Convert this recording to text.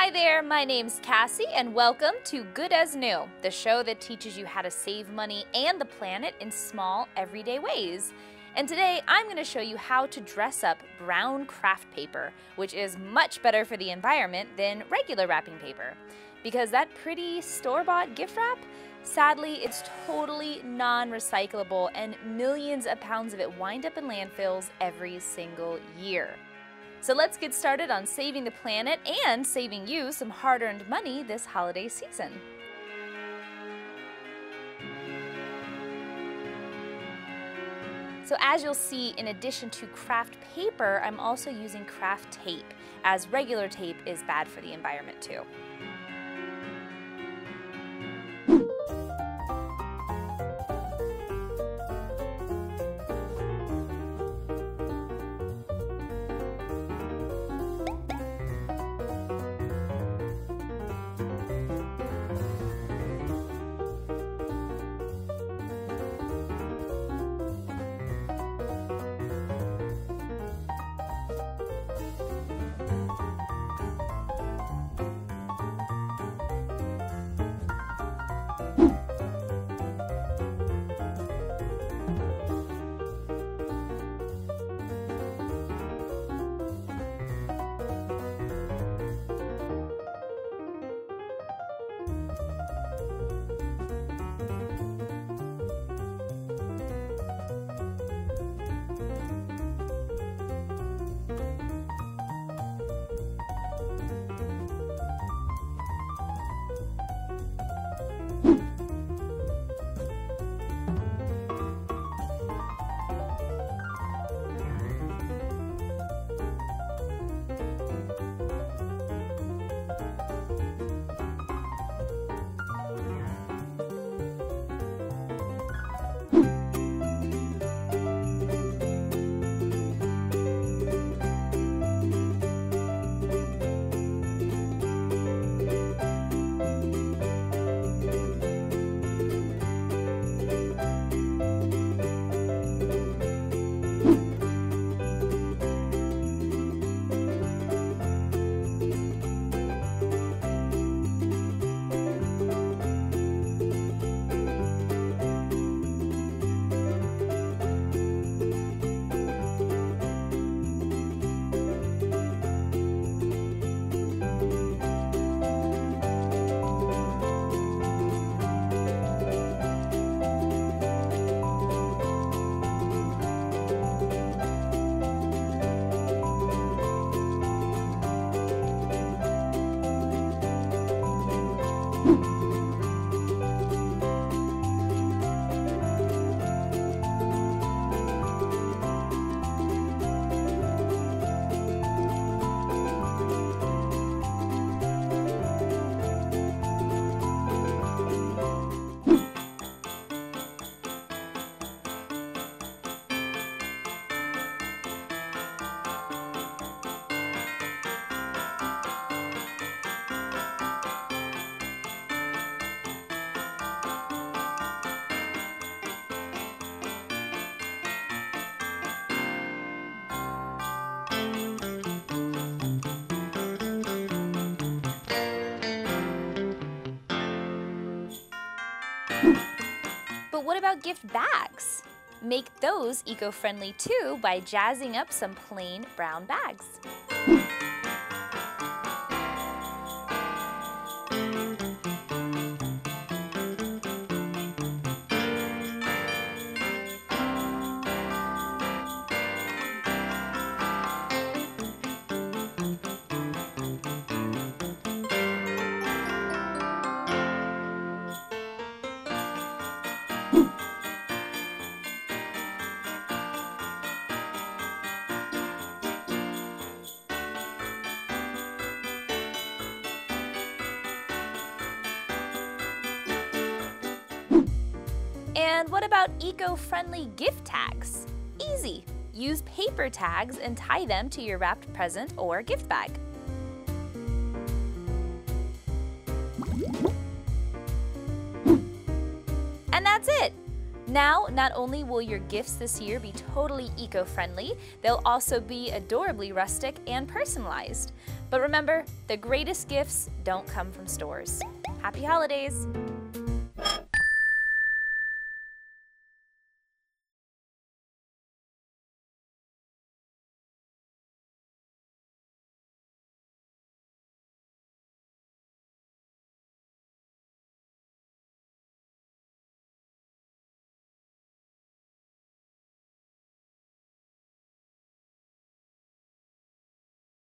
Hi there, my name's Cassie and welcome to Good as New, the show that teaches you how to save money and the planet in small, everyday ways. And today I'm going to show you how to dress up brown craft paper, which is much better for the environment than regular wrapping paper. Because that pretty store-bought gift wrap, sadly, it's totally non-recyclable and millions of pounds of it wind up in landfills every single year. So let's get started on saving the planet and saving you some hard-earned money this holiday season. So as you'll see, in addition to craft paper, I'm also using craft tape, as regular tape is bad for the environment too. But what about gift bags? Make those eco-friendly too by jazzing up some plain brown bags. And what about eco-friendly gift tags? Easy! Use paper tags and tie them to your wrapped present or gift bag. And that's it! Now, not only will your gifts this year be totally eco-friendly, they'll also be adorably rustic and personalized. But remember, the greatest gifts don't come from stores. Happy holidays!